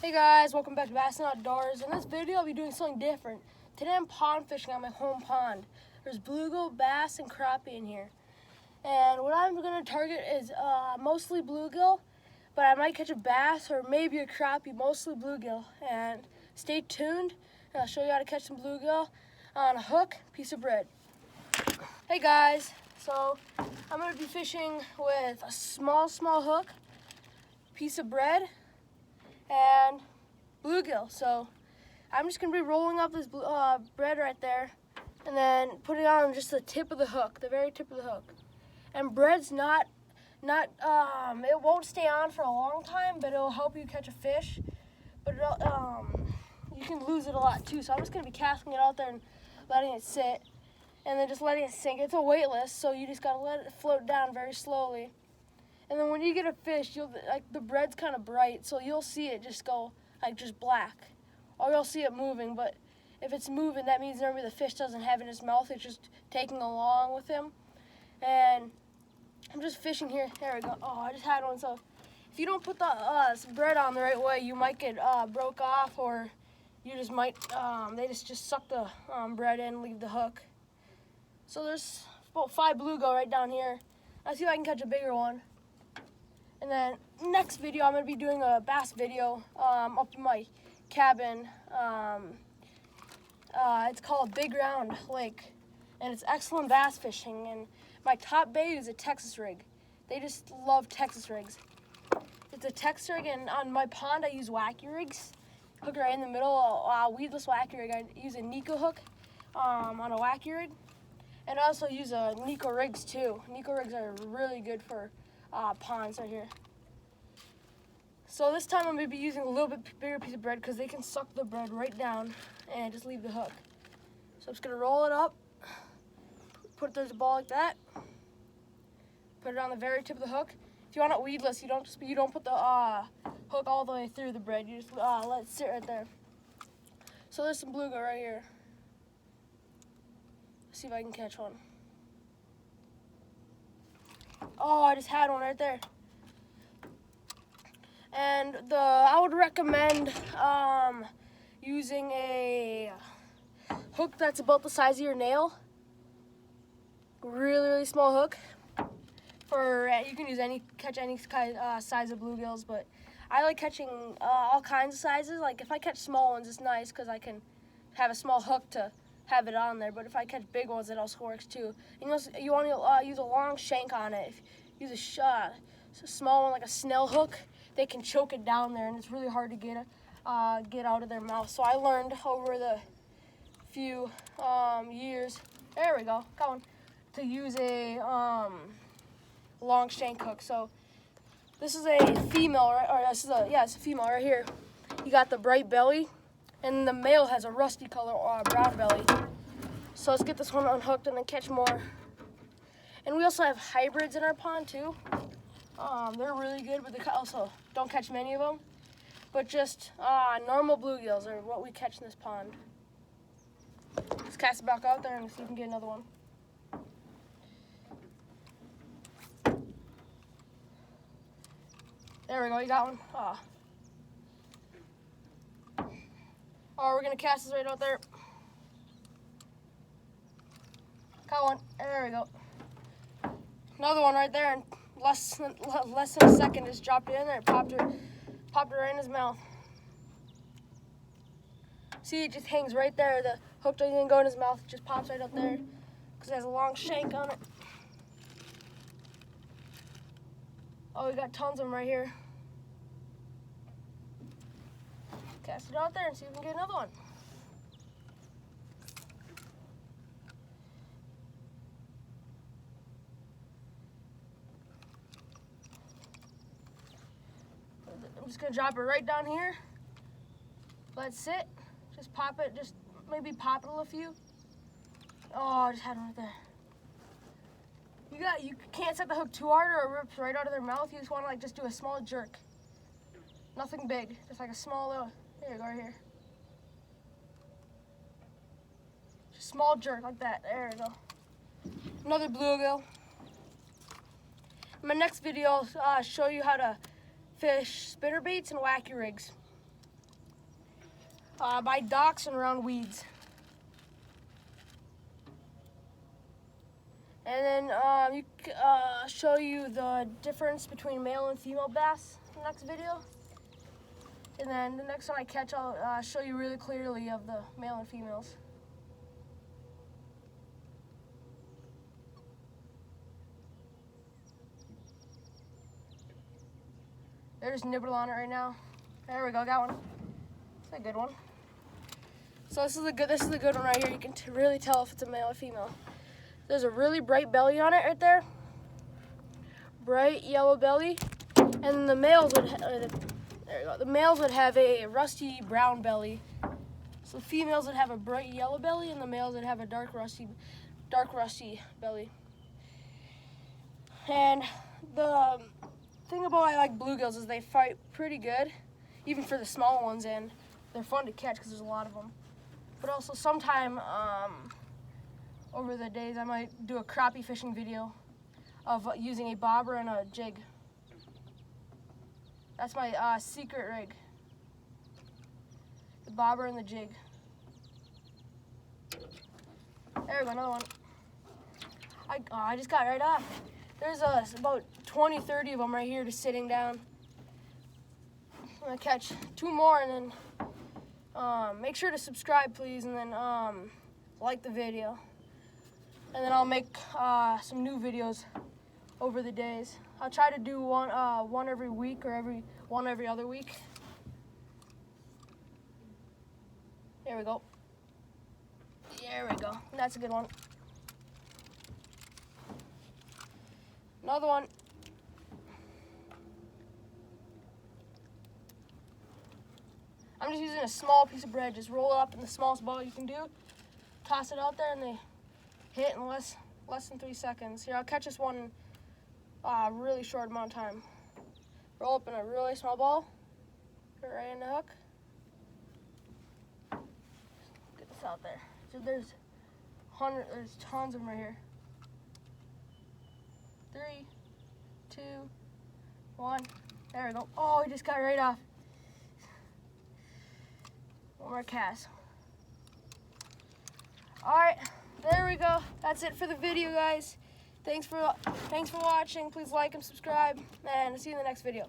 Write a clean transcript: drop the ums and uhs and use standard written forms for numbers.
Hey guys, welcome back to Bass and Outdoors. In this video, I'll be doing something different. Today I'm pond fishing on my home pond. There's bluegill, bass, and crappie in here. And what I'm going to target is mostly bluegill, but I might catch a bass or maybe a crappie, mostly bluegill. And stay tuned, and I'll show you how to catch some bluegill on a hook, piece of bread. Hey guys, so I'm going to be fishing with a small hook, piece of bread, and bluegill. So I'm just gonna be rolling up this bread right there and then putting it on just the tip of the hook, the very tip of the hook. And bread's not it won't stay on for a long time, but it'll help you catch a fish, but you can lose it a lot too. So I'm just gonna be casting it out there and letting it sit and then just letting it sink. It's a weightless, so you just gotta let it float down very slowly. And then when you get a fish, the bread's kind of bright, so you'll see it just go just black, or you'll see it moving. But if it's moving, that means maybe the fish doesn't have it in his mouth; it's just taking along with him. And I'm just fishing here. There we go. Oh, I just had one. So if you don't put the bread on the right way, you might get broke off, or you just might they just suck the bread in and leave the hook. So there's about 5 bluegill right down here. I'll see if I can catch a bigger one. And then next video, I'm going to be doing a bass video up in my cabin. It's called Big Round Lake, and it's excellent bass fishing. And my top bait is a Texas rig. They just love Texas rigs. It's a Texas rig, and on my pond, I use wacky rigs. Hook right in the middle, weedless wacky rig. I use a Nico hook on a wacky rig, and I also use Nico rigs too. Nico rigs are really good for ponds right here. So this time I'm going to be using a little bit bigger piece of bread because they can suck the bread right down and just leave the hook. So I'm just going to roll it up, put it through the ball like that, put it on the very tip of the hook. If you want it weedless, you don't put the hook all the way through the bread. You just let it sit right there. So there's some bluegill right here. Let's see if I can catch one. Oh, I just had one right there. And I would recommend using a hook that's about the size of your nail. Really small hook. You can use catch any size of bluegills, but I like catching all kinds of sizes. Like if I catch small ones, it's nice because I can have a small hook to have it on there. But if I catch big ones, it also works too. And you want to use a long shank on it. If you use a small one like a snell hook, they can choke it down there, and it's really hard to get out of their mouth. So I learned over the few years, there we go, got one, to use a long shank hook. So this is a female, it's a female right here. You got the bright belly, and the male has a rusty color brown belly. So let's get this one unhooked and then catch more. And we also have hybrids in our pond too. They're really good, but they also don't catch many of them. But just normal bluegills are what we catch in this pond. Let's cast it back out there and see if we can get another one. There we go, you got one. Oh, we're gonna cast this right out there. Got one. There we go. Another one right there, and less than a second, just dropped it in there, popped it right in his mouth. See, it just hangs right there. The hook doesn't even go in his mouth; it just pops right up there because it has a long shank on it. Oh, we got tons of them right here. Cast it out there and see if we can get another one. I'm just gonna drop it right down here. Let it sit. Just pop it. Just maybe pop it a few. Oh, I just had one right there. You can't set the hook too hard or it rips right out of their mouth. You just want to just do a small jerk. Nothing big. Just like a small little. There you go, right here. Just small jerk like that. There you go. Another bluegill. In my next video, I'll show you how to fish spinnerbaits and wacky rigs. by docks and around weeds. And then show you the difference between male and female bass in the next video. And then the next one I catch, I'll show you really clearly of the male and females. They're just nibbling on it right now. There we go, got one. It's a good one. So this is the good one right here. You can really tell if it's a male or female. There's a really bright belly on it right there. Bright yellow belly. And the males would there you go. The males would have a rusty brown belly. So the females would have a bright yellow belly, and the males would have a dark rusty belly. And the thing about why I like bluegills is they fight pretty good, even for the small ones, and they're fun to catch because there's a lot of them. But also sometime over the days I might do a crappie fishing video of using a bobber and a jig. That's my secret rig. The bobber and the jig. There we go, another one. I just got right off. There's about 20, 30 of them right here just sitting down. I'm gonna catch 2 more, and then make sure to subscribe, please, and then like the video. And then I'll make some new videos over the days. I'll try to do one every week, or one every other week. There we go. There we go. That's a good one. Another one. I'm just using a small piece of bread. Just roll it up in the smallest ball you can do. Toss it out there, and they hit in less than 3 seconds. Here, I'll catch this one in a really short amount of time. Roll up in a really small ball. Put it right in the hook. Get this out there. So there's tons of them right here. 3, 2, 1. There we go. Oh, he just got right off. One more cast. All right, there we go. That's it for the video, guys. Thanks for watching. Please like and subscribe, and I'll see you in the next video.